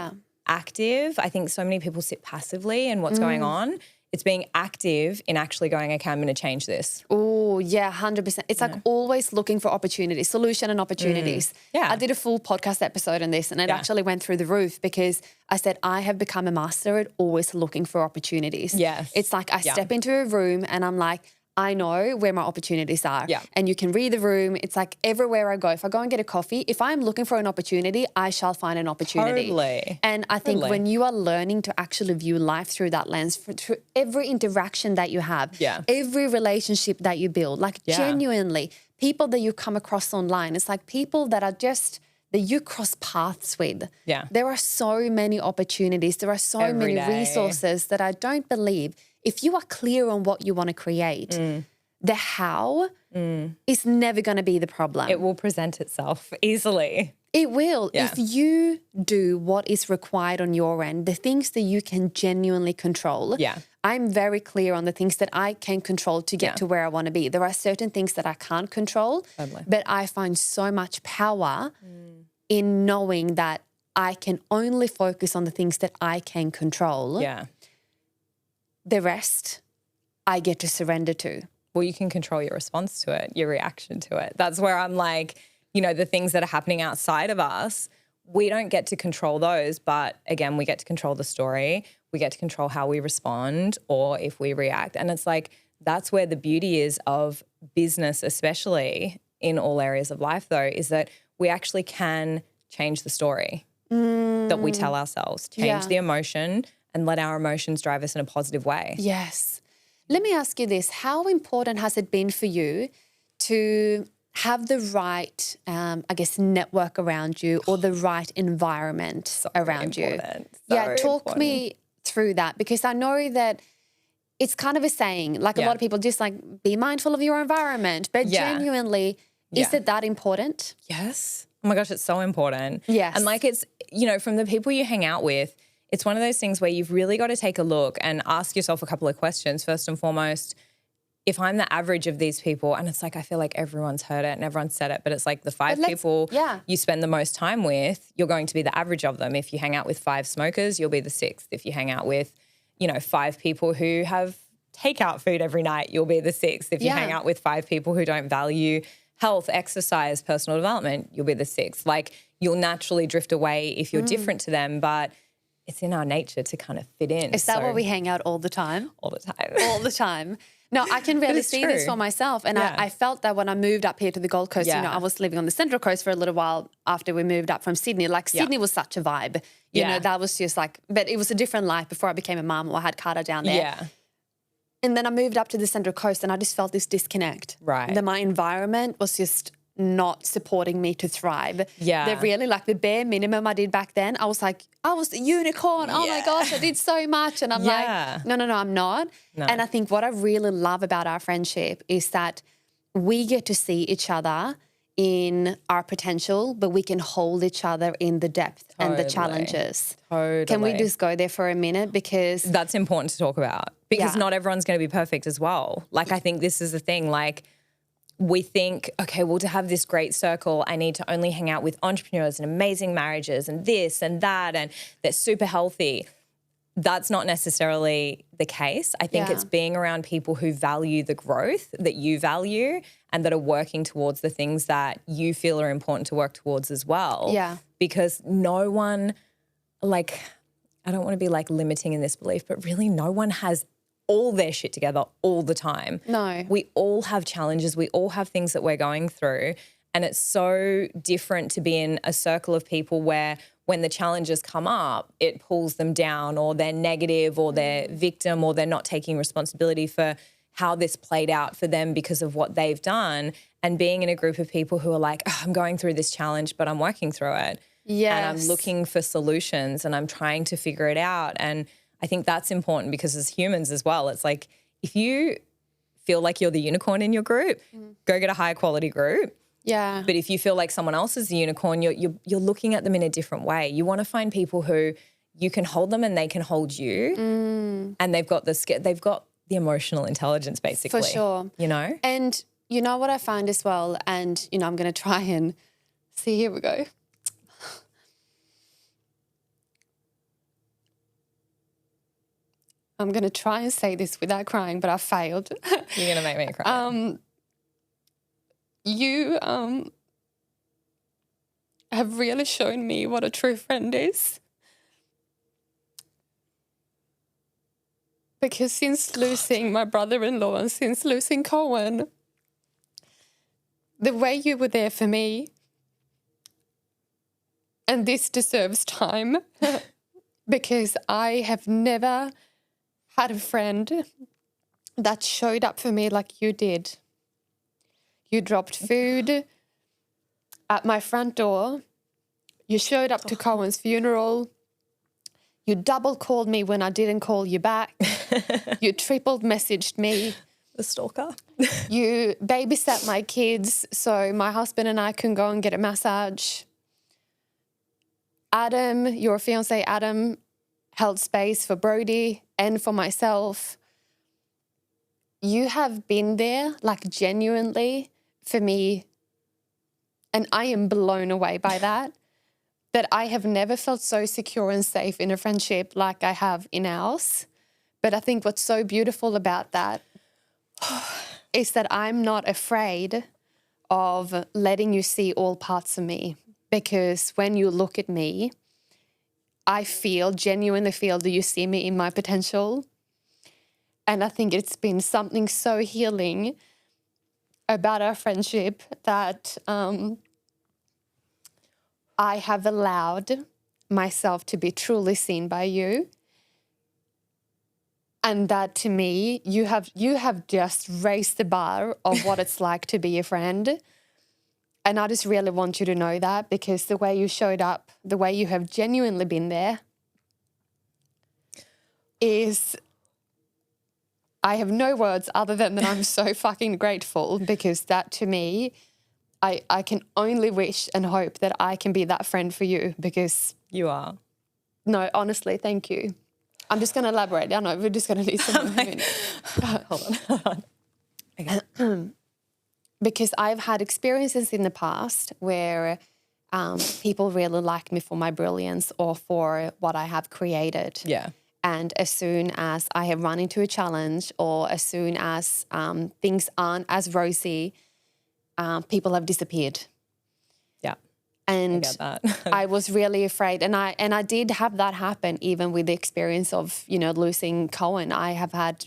active. I think so many people sit passively in what's going on. It's being active in actually going, okay, I'm going to change this. Oh, yeah, 100%. It's like always looking for opportunities, solution and opportunities. Yeah. I did a full podcast episode on this and it actually went through the roof because I said I have become a master at always looking for opportunities. Yes. It's like I step into a room and I'm like, I know where my opportunities are. Yeah. And you can read the room. It's like everywhere I go, if I go and get a coffee, if I'm looking for an opportunity, I shall find an opportunity. Totally. And I think when you are learning to actually view life through that lens, through every interaction that you have, every relationship that you build, like genuinely, people that you come across online, it's like people that are just that you cross paths with. Yeah. There are so many opportunities. There are so Every many day. resources that I don't believe if you are clear on what you want to create, the how is never going to be the problem. It will present itself easily. It will. If you do what is required on your end, the things that you can genuinely control. I'm very clear on the things that I can control to get to where I want to be. There are certain things that I can't control, but I find so much power in knowing that I can only focus on the things that I can control. Yeah. The rest, I get to surrender to. Well, you can control your response to it, your reaction to it. That's where I'm like, you know, the things that are happening outside of us, we don't get to control those. But again, we get to control the story. We get to control how we respond or if we react. And it's like, that's where the beauty is of business, especially in all areas of life, though, is that we actually can change the story that we tell ourselves, change the emotion and let our emotions drive us in a positive way. Yes. Let me ask you this. How important has it been for you to have the right, network around you or the right environment around you? Talk me through that, because I know that it's kind of a saying, like a lot of people just like be mindful of your environment, but genuinely, is it that important? Yes. Oh my gosh, it's so important. Yes. And like it's, from the people you hang out with, it's one of those things where you've really got to take a look and ask yourself a couple of questions. First and foremost, if I'm the average of these people, and it's like I feel like everyone's heard it and everyone's said it, but it's like the 5 people you spend the most time with, you're going to be the average of them. If you hang out with 5 smokers, you'll be the 6th. If you hang out with, 5 people who have takeout food every night, you'll be the 6th. If you hang out with 5 people who don't value health, exercise, personal development, you'll be the 6th. Like you'll naturally drift away if you're different to them, but it's in our nature to kind of fit in. Is that why we hang out all the time? All the time. All the time. No, I can really see this for myself. And I felt that when I moved up here to the Gold Coast, I was living on the Central Coast for a little while after we moved up from Sydney. Like Sydney was such a vibe. You know, that was just like, but it was a different life before I became a mum or I had Carter down there. Yeah. And then I moved up to the Central Coast and I just felt this disconnect. Right. That my environment was just not supporting me to thrive. Yeah. That really like the bare minimum I did back then, I was like, I was the unicorn. Oh my gosh, I did so much. And I'm like, no, I'm not. No. And I think what I really love about our friendship is that we get to see each other in our potential, but we can hold each other in the depth and the challenges. Totally. Can we just go there for a minute? Because that's important to talk about, because not everyone's going to be perfect as well. Like I think this is the thing, like we think, okay, well, to have this great circle, I need to only hang out with entrepreneurs and amazing marriages and this and that, and they're super healthy. That's not necessarily the case. I think it's being around people who value the growth that you value and that are working towards the things that you feel are important to work towards as well. Yeah. Because no one, like, I don't want to be like limiting in this belief, but really no one has all their shit together all the time. No. We all have challenges. We all have things that we're going through. And it's so different to be in a circle of people where when the challenges come up, it pulls them down, or they're negative, or they're victim, or they're not taking responsibility for how this played out for them because of what they've done. And being in a group of people who are like, oh, I'm going through this challenge, but I'm working through it. Yes. And I'm looking for solutions and I'm trying to figure it out. And I think that's important because as humans as well, it's like if you feel like you're the unicorn in your group, go get a high quality group. Yeah. But if you feel like someone else is the unicorn, you're looking at them in a different way. You want to find people who you can hold them and they can hold you, and they've got the emotional intelligence basically. For sure. You know? And you know what I find as well, and I'm going to try and see, here we go. I'm going to try and say this without crying, but I failed. You're going to make me cry. You have really shown me what a true friend is. Because since losing my brother-in-law and since losing Cohen, the way you were there for me, and this deserves time, because I have never had a friend that showed up for me like you did. You dropped food at my front door. You showed up to Cohen's funeral. You double called me when I didn't call you back. You tripled messaged me. The stalker. You babysat my kids so my husband and I can go and get a massage. Adam, your fiancé Adam, held space for Brody and for myself. You have been there, like genuinely, for me, and I am blown away by that I have never felt so secure and safe in a friendship like I have in ours. But I think what's so beautiful about that is that I'm not afraid of letting you see all parts of me, because when you look at me, I genuinely feel that you see me in my potential. And I think it's been something so healing about our friendship that I have allowed myself to be truly seen by you. And that to me, you have just raised the bar of what it's like to be a friend. And I just really want you to know that, because the way you showed up, the way you have genuinely been there is, I have no words other than that I'm so fucking grateful, because that to me, I can only wish and hope that I can be that friend for you, because... You are. No, honestly, thank you. I'm just going to elaborate. I know, we're just going to need some minutes. Hold on. Okay. Because I've had experiences in the past where people really like me for my brilliance or for what I have created. Yeah. And as soon as I have run into a challenge, or as soon as things aren't as rosy, people have disappeared. Yeah. And I get that. I was really afraid. And I did have that happen, even with the experience of, losing Cohen. I have had,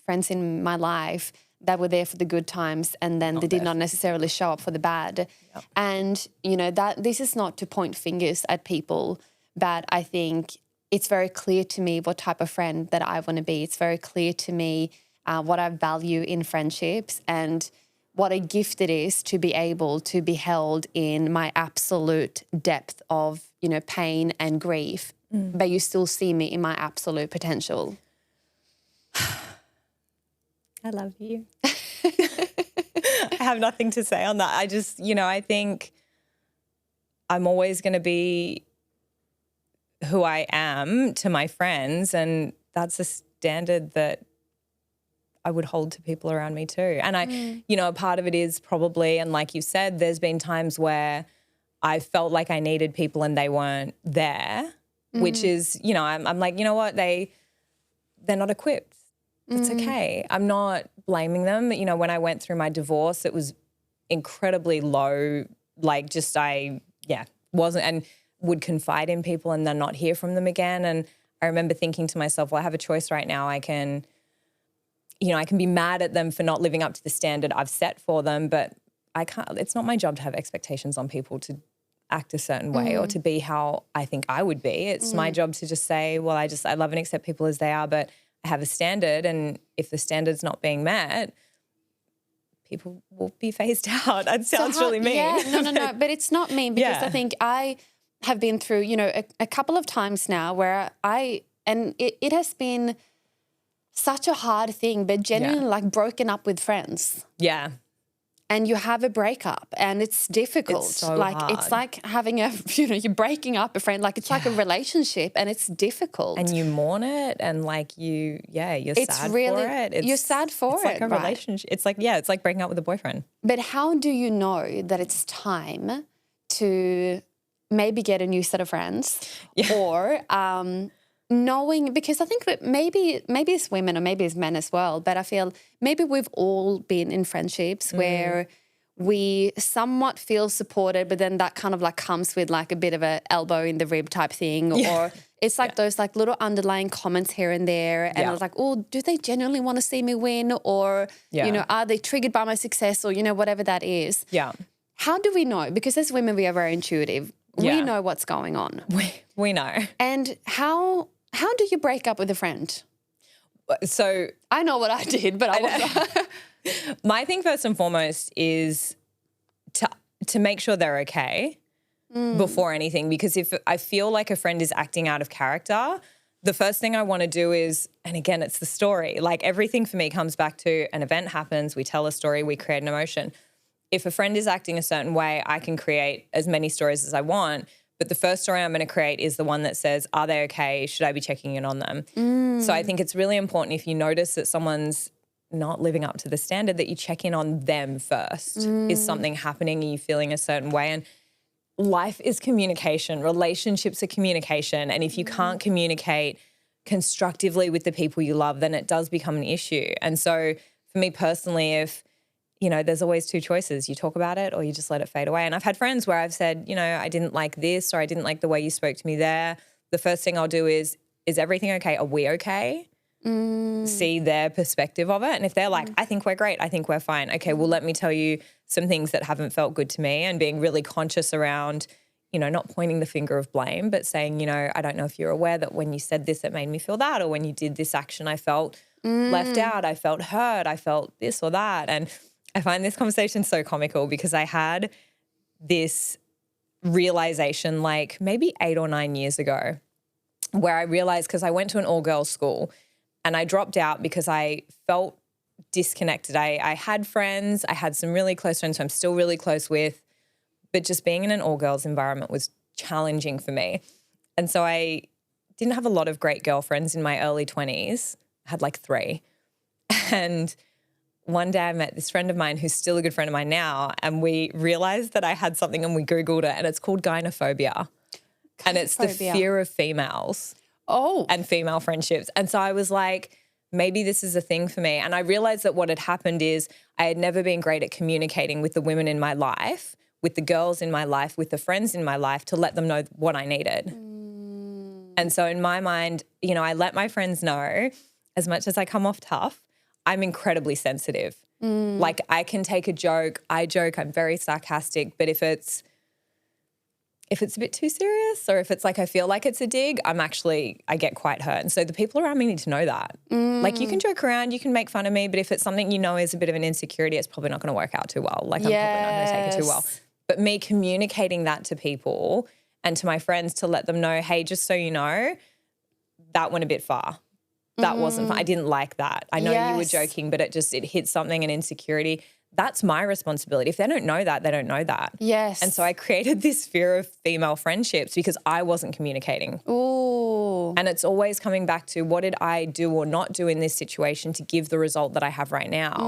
friends in my life that were there for the good times, and then they did not necessarily show up for the bad. Yep. And, that this is not to point fingers at people, but I think it's very clear to me what type of friend that I want to be. It's very clear to me what I value in friendships, and what a gift it is to be able to be held in my absolute depth of, pain and grief, but you still see me in my absolute potential. I love you. I have nothing to say on that. I just, I think I'm always going to be who I am to my friends, and that's a standard that I would hold to people around me too. And a part of it is probably, and like you said, there's been times where I felt like I needed people and they weren't there, which is, I'm like, you know what, they're not equipped. It's okay. I'm not blaming them. When I went through my divorce, it was incredibly low, like just wasn't, and would confide in people and then not hear from them again. And I remember thinking to myself, well, I have a choice right now. I can be mad at them for not living up to the standard I've set for them, but I can't, it's not my job to have expectations on people to act a certain way or to be how I think I would be. It's my job to just say, well, I love and accept people as they are, but I have a standard, and if the standard's not being met, people will be phased out. That sounds really mean. Yeah, no, but it's not mean, because I think I have been through, a couple of times now where it has been such a hard thing, but genuinely like broken up with friends. Yeah. And you have a breakup, and it's difficult. It's so hard. It's like having you're breaking up a friend. Like it's like a relationship, and it's difficult. And you mourn it, and like you're sad for it. You're sad for it's like a relationship. It's like breaking up with a boyfriend. But how do you know that it's time to maybe get a new set of friends, or knowing, because I think that maybe it's women or maybe it's men as well, but I feel maybe we've all been in friendships where we somewhat feel supported, but then that kind of like comes with like a bit of a elbow in the rib type thing, or it's like those like little underlying comments here and there, and I was like, oh, do they genuinely want to see me win, or are they triggered by my success, or whatever that is. Yeah. How do we know? Because as women, we are very intuitive. We know what's going on. We know. And how do you break up with a friend? So I know what I did, but my thing first and foremost is to make sure they're okay before anything, because if I feel like a friend is acting out of character, the first thing I want to do is, and again, it's the story. Like everything for me comes back to an event happens, we tell a story, we create an emotion. If a friend is acting a certain way, I can create as many stories as I want. But the first story I'm going to create is the one that says, are they okay? Should I be checking in on them? So I think it's really important, if you notice that someone's not living up to the standard, that you check in on them first. Is something happening? Are you feeling a certain way? And life is communication. Relationships are communication. And if you can't communicate constructively with the people you love, then it does become an issue. And so for me personally, if there's always two choices. You talk about it or you just let it fade away. And I've had friends where I've said, I didn't like this, or I didn't like the way you spoke to me there. The first thing I'll do is everything okay? Are we okay? See their perspective of it. And if they're like, I think we're great, I think we're fine. Okay, well, let me tell you some things that haven't felt good to me, and being really conscious around, not pointing the finger of blame, but saying, I don't know if you're aware that when you said this, it made me feel that, or when you did this action, I felt left out, I felt hurt, I felt this or that. And I find this conversation so comical because I had this realization like maybe 8 or 9 years ago where I realized, because I went to an all-girls school and I dropped out because I felt disconnected. I had friends, I had some really close friends who I'm still really close with, but just being in an all-girls environment was challenging for me. And so I didn't have a lot of great girlfriends in my early 20s. I had like 3. And one day I met this friend of mine who's still a good friend of mine now, and we realized that I had something and we Googled it, and it's called gynophobia. And it's the fear of females and female friendships. And so I was like, maybe this is a thing for me. And I realized that what had happened is I had never been great at communicating with the women in my life, with the girls in my life, with the friends in my life, to let them know what I needed. And so in my mind, I let my friends know, as much as I come off tough, I'm incredibly sensitive. Like I can take a joke, I'm very sarcastic, but if it's a bit too serious, or if it's like I feel like it's a dig, I get quite hurt. And so the people around me need to know that. Like you can joke around, you can make fun of me, but if it's something is a bit of an insecurity, it's probably not going to work out too well. Like I'm probably not going to take it too well. But me communicating that to people and to my friends to let them know, hey, just so you know, that went a bit far. That wasn't fun. I didn't like that. I know you were joking, but it hit something, an insecurity. That's my responsibility. If they don't know that, they don't know that. Yes. And so I created this fear of female friendships because I wasn't communicating. Ooh. And it's always coming back to what did I do or not do in this situation to give the result that I have right now.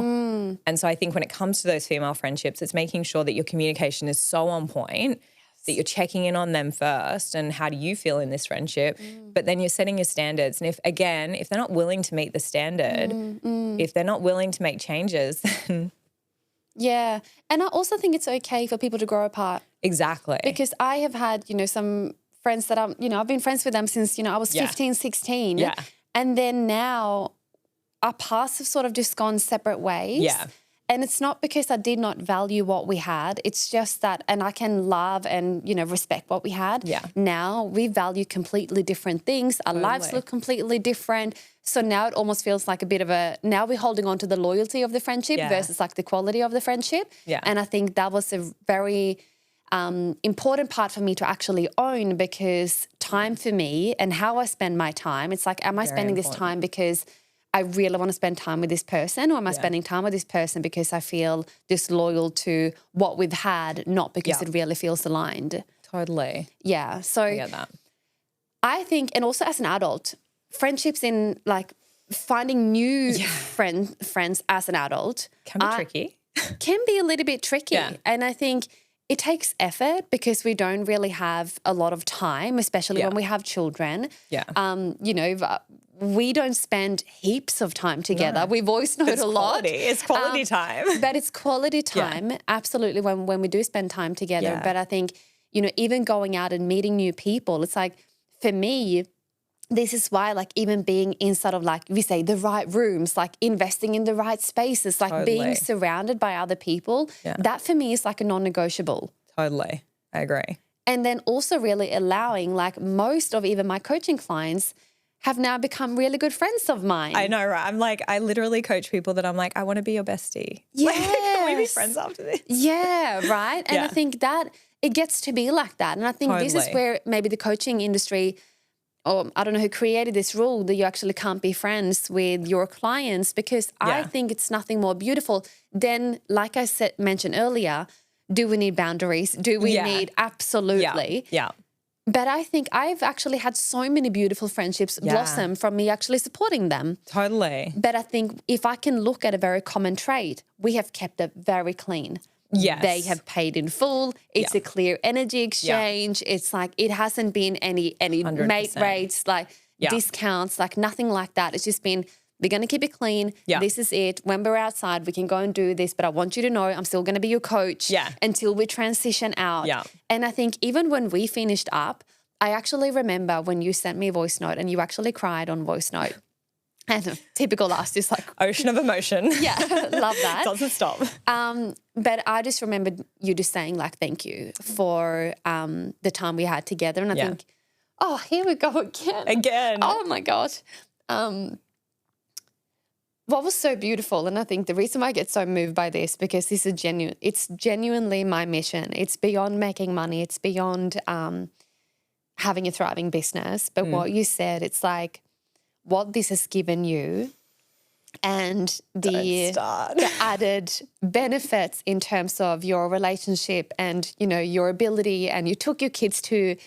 And so I think when it comes to those female friendships, it's making sure that your communication is so on point, that you're checking in on them first and how do you feel in this friendship, but then you're setting your standards. And if they're not willing to meet the standard, if they're not willing to make changes, then... Yeah. And I also think it's okay for people to grow apart. Exactly. Because I have had, some friends that I've been friends with them since, I was 15, 16. Yeah. And then now our paths have sort of just gone separate ways. Yeah. And it's not because I did not value what we had. It's just that, and I can love and, respect what we had. Yeah. Now we value completely different things. Our lives look completely different. So now it almost feels like a bit of now we're holding on to the loyalty of the friendship versus like the quality of the friendship. Yeah. And I think that was a very important part for me to actually own, because time for me and how I spend my time, it's like, am I spending this time because I really want to spend time with this person, or am I spending time with this person because I feel disloyal to what we've had, not because it really feels aligned? Totally. Yeah. So I get that. I think, and also as an adult, friendships in like finding new friends as an adult can be tricky. Can be a little bit tricky. Yeah. And I think it takes effort because we don't really have a lot of time, especially when we have children. Yeah. We don't spend heaps of time together. No. We voice note a lot. It's quality time. But it's quality time, absolutely, when we do spend time together. Yeah. But I think, even going out and meeting new people, it's like, for me, this is why, like, even being inside of, like, we say the right rooms, like investing in the right spaces, like being surrounded by other people, that for me is like a non-negotiable. Totally. I agree. And then also really allowing, like, most of even my coaching clients have now become really good friends of mine. I know, right? I'm like, I literally coach people that I'm like, I want to be your bestie. Yes. Like, can we be friends after this? Yeah, right? And I think that it gets to be like that. And I think this is where maybe the coaching industry, or I don't know who created this rule that you actually can't be friends with your clients, because I think it's nothing more beautiful than, like I mentioned earlier, do we need boundaries? Do we need absolutely? Yeah. But I think I've actually had so many beautiful friendships blossom from me actually supporting them. Totally. But I think if I can look at a very common trait, we have kept it very clean. Yes. They have paid in full. It's a clear energy exchange. It's like it hasn't been any 100%. Mate rates, like discounts, like nothing like that. It's just been, we're going to keep it clean. Yeah. This is it. When we're outside, we can go and do this. But I want you to know I'm still going to be your coach until we transition out. Yeah. And I think even when we finished up, I actually remember when you sent me a voice note and you actually cried on voice note. And typical us, just like, Ocean of emotion. yeah, love that. Doesn't stop. But I just remembered you just saying like, thank you for the time we had together. And I think, oh, here we go again. Again. Oh my God. What was so beautiful, and I think the reason why I get so moved by this, because this is genuine, it's genuinely my mission. It's beyond making money. It's beyond having a thriving business. But what you said, it's like what this has given you and the added benefits in terms of your relationship and, you know, your ability, and you took your kids to,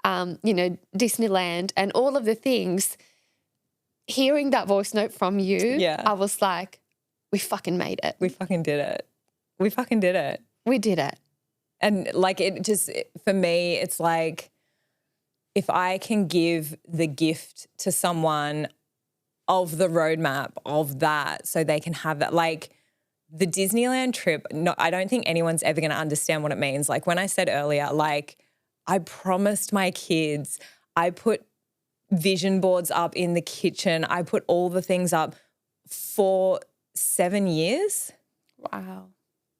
you know, Disneyland and all of the things. Hearing that voice note from you, I was like, we fucking made it. We fucking did it. We fucking did it. We did it. And like it just, for me, it's like if I can give the gift to someone of the roadmap of that so they can have that, like the Disneyland trip, no, I don't think anyone's ever going to understand what it means. Like when I said earlier, like I promised my kids, I put vision boards up in the kitchen. I put all the things up for 7 years. Wow.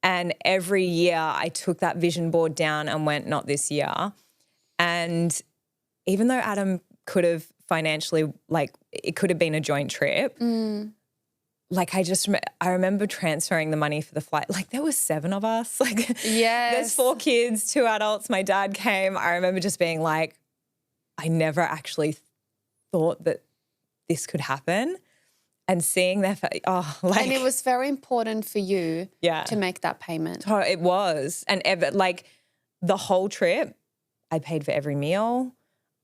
And every year I took that vision board down and went, not this year. And even though Adam could have financially, like it could have been a joint trip, like I remember transferring the money for the flight. Like there was 7 of us. Like there's 4 kids, 2 adults. My dad came. I remember just being like, I never actually thought that this could happen, and seeing their face, and it was very important for you to make that payment. Oh, it was. And like the whole trip, I paid for every meal.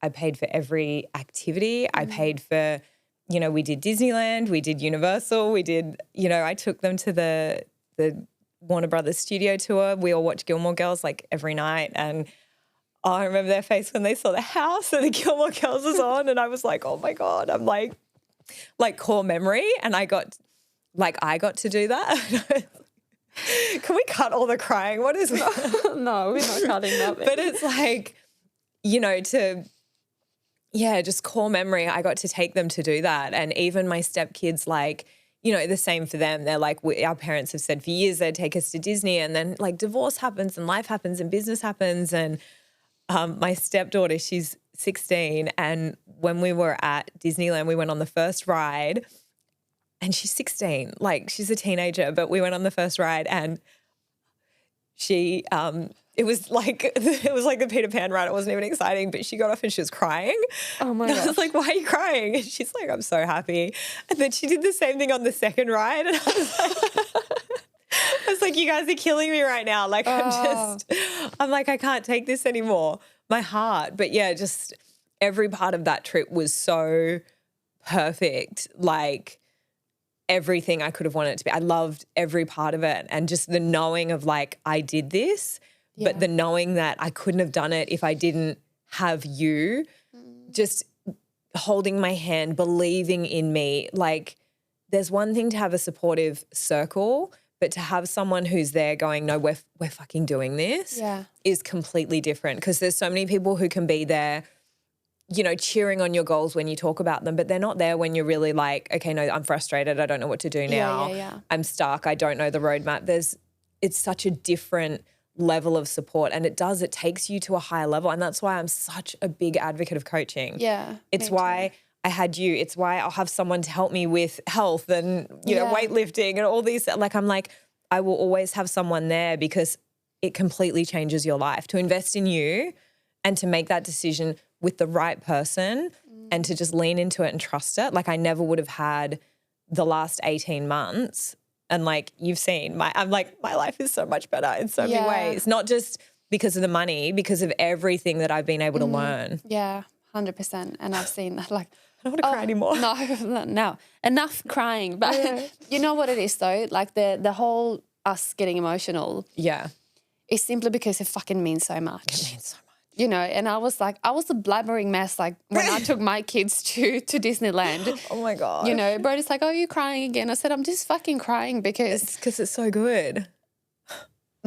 I paid for every activity. I paid for, you know, we did Disneyland, we did Universal, we did, you know, I took them to the Warner Brothers studio tour. We all watched Gilmore Girls like every night, and I remember their face when they saw the house and the Gilmore Girls was on, and I was like, oh my God, I'm like core memory. And I got to do that. Can we cut all the crying? What is No, we're not cutting that bit. But it's like, you know, just core memory. I got to take them to do that. And even my stepkids, like, you know, the same for them. They're like, our parents have said for years they'd take us to Disney, and then like divorce happens and life happens and business happens. And my stepdaughter, she's 16, and when we were at Disneyland, we went on the first ride, and she's 16, like she's a teenager, but we went on the first ride, and she, it was like the Peter Pan ride. It wasn't even exciting, but she got off and she was crying. Oh my gosh. I was like, why are you crying? And she's like, I'm so happy. And then she did the same thing on the second ride, and I was like, you guys are killing me right now. Like I'm like, I can't take this anymore. My heart. But yeah, just every part of that trip was so perfect. Like everything I could have wanted it to be. I loved every part of it. And just the knowing of like, I did this, but the knowing that I couldn't have done it if I didn't have you just holding my hand, believing in me. Like there's one thing to have a supportive circle, but to have someone who's there going, no, we're fucking doing this is completely different, because there's so many people who can be there, you know, cheering on your goals when you talk about them, but they're not there when you're really like, okay, no, I'm frustrated. I don't know what to do now. I'm stuck. I don't know the roadmap. It's such a different level of support, and it takes you to a higher level. And that's why I'm such a big advocate of coaching. Yeah. It's why I had you. It's why I'll have someone to help me with health and, you know, weightlifting and all these. Like, I'm like, I will always have someone there, because it completely changes your life to invest in you and to make that decision with the right person and to just lean into it and trust it. Like I never would have had the last 18 months. And like you've seen, I'm like, my life is so much better in so many ways, not just because of the money, because of everything that I've been able to learn. Yeah, 100%. And I've seen that, like, I don't want to cry anymore. No, enough crying. But you know what it is though? Like the whole us getting emotional is simply because it fucking means so much. It means so much. You know, and I was a blabbering mess, like when I took my kids to Disneyland. Oh my God. You know, Brody's like, oh, are you crying again? I said, I'm just fucking crying because it's so good.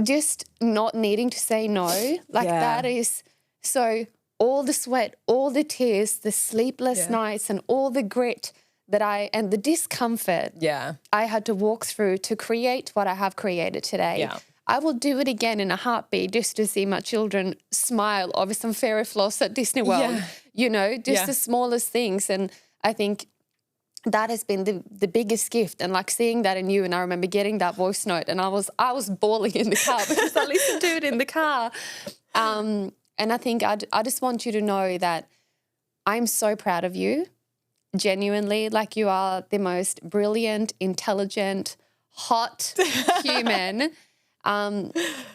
Just not needing to say no. Like that is so all the sweat, all the tears, the sleepless nights and all the grit and the discomfort I had to walk through to create what I have created today. Yeah. I will do it again in a heartbeat just to see my children smile over some fairy floss at Disney World, the smallest things. And I think that has been the biggest gift. And like seeing that in you, and I remember getting that voice note and I was bawling in the car because I listened to it in the car. And I think I just want you to know that I'm so proud of you. Genuinely, like you are the most brilliant, intelligent, hot human.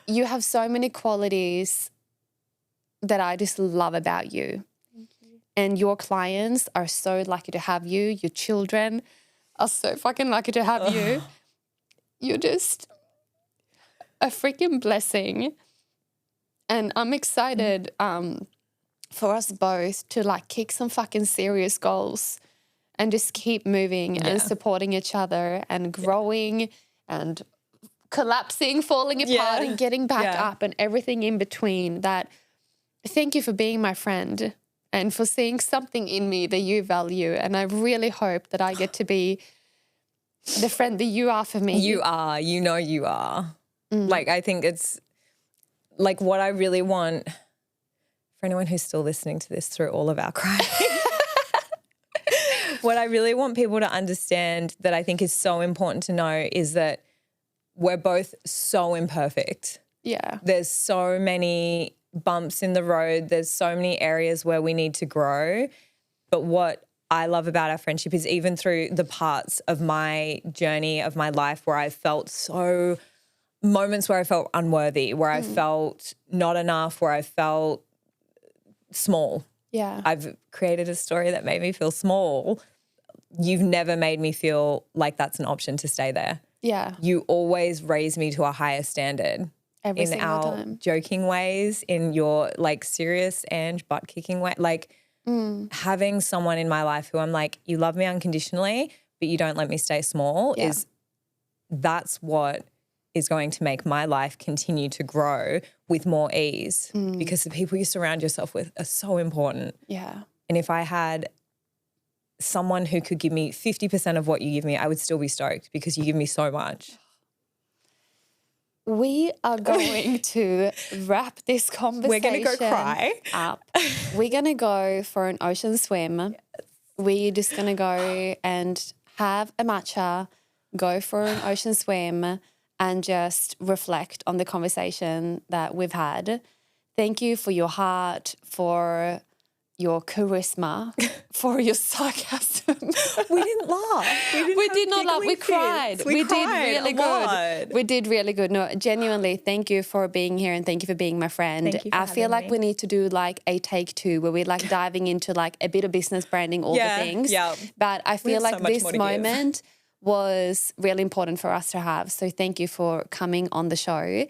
You have so many qualities that I just love about you. Thank you. And your clients are so lucky to have you. Your children are so fucking lucky to have you. You're just a freaking blessing. And I'm excited for us both to like kick some fucking serious goals and just keep moving and supporting each other and growing and collapsing, falling apart and getting back up and everything in between. That thank you for being my friend and for seeing something in me that you value. And I really hope that I get to be the friend that you are for me. You are. You are. Like, I think it's like what I really want for anyone who's still listening to this through all of our crying. What I really want people to understand that I think is so important to know is that we're both so imperfect. Yeah. There's so many bumps in the road. There's so many areas where we need to grow. But what I love about our friendship is even through the parts of my journey of my life where I felt moments where I felt unworthy, where I felt not enough, where I felt small. Yeah. I've created a story that made me feel small. You've never made me feel like that's an option to stay there. Yeah. You always raise me to a higher standard. Every in single our time. joking ways, in your like serious Ange butt kicking way. Like having someone in my life who I'm like, you love me unconditionally, but you don't let me stay small that's what is going to make my life continue to grow with more ease because the people you surround yourself with are so important. Yeah. And if I had someone who could give me 50% of what you give me, I would still be stoked because you give me so much. We are going to wrap this conversation We're going to go cry up. We're going to go for an ocean swim. Yes. We're just going to go and have a matcha, go for an ocean swim and just reflect on the conversation that we've had. Thank you for your heart, for your charisma, for your sarcasm. We didn't laugh. We did not laugh. We cried. We did really good. We did really good. No, genuinely, thank you for being here and thank you for being my friend. Thank you for I feel like me. we need to do like a take 2 where we're like diving into like a bit of business branding, all the things. Yeah. But I feel have like so much this more to give. moment was really important for us to have. So thank you for coming on the show.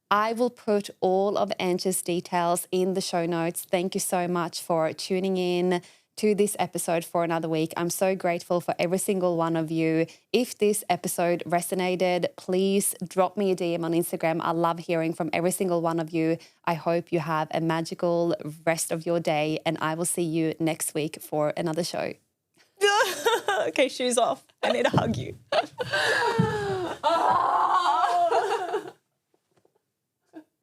I will put all of Ange's details in the show notes. Thank you so much for tuning in to this episode for another week. I'm so grateful for every single one of you. If this episode resonated, please drop me a DM on Instagram. I love hearing from every single one of you. I hope you have a magical rest of your day and I will see you next week for another show. Okay, shoes off. I need to hug you.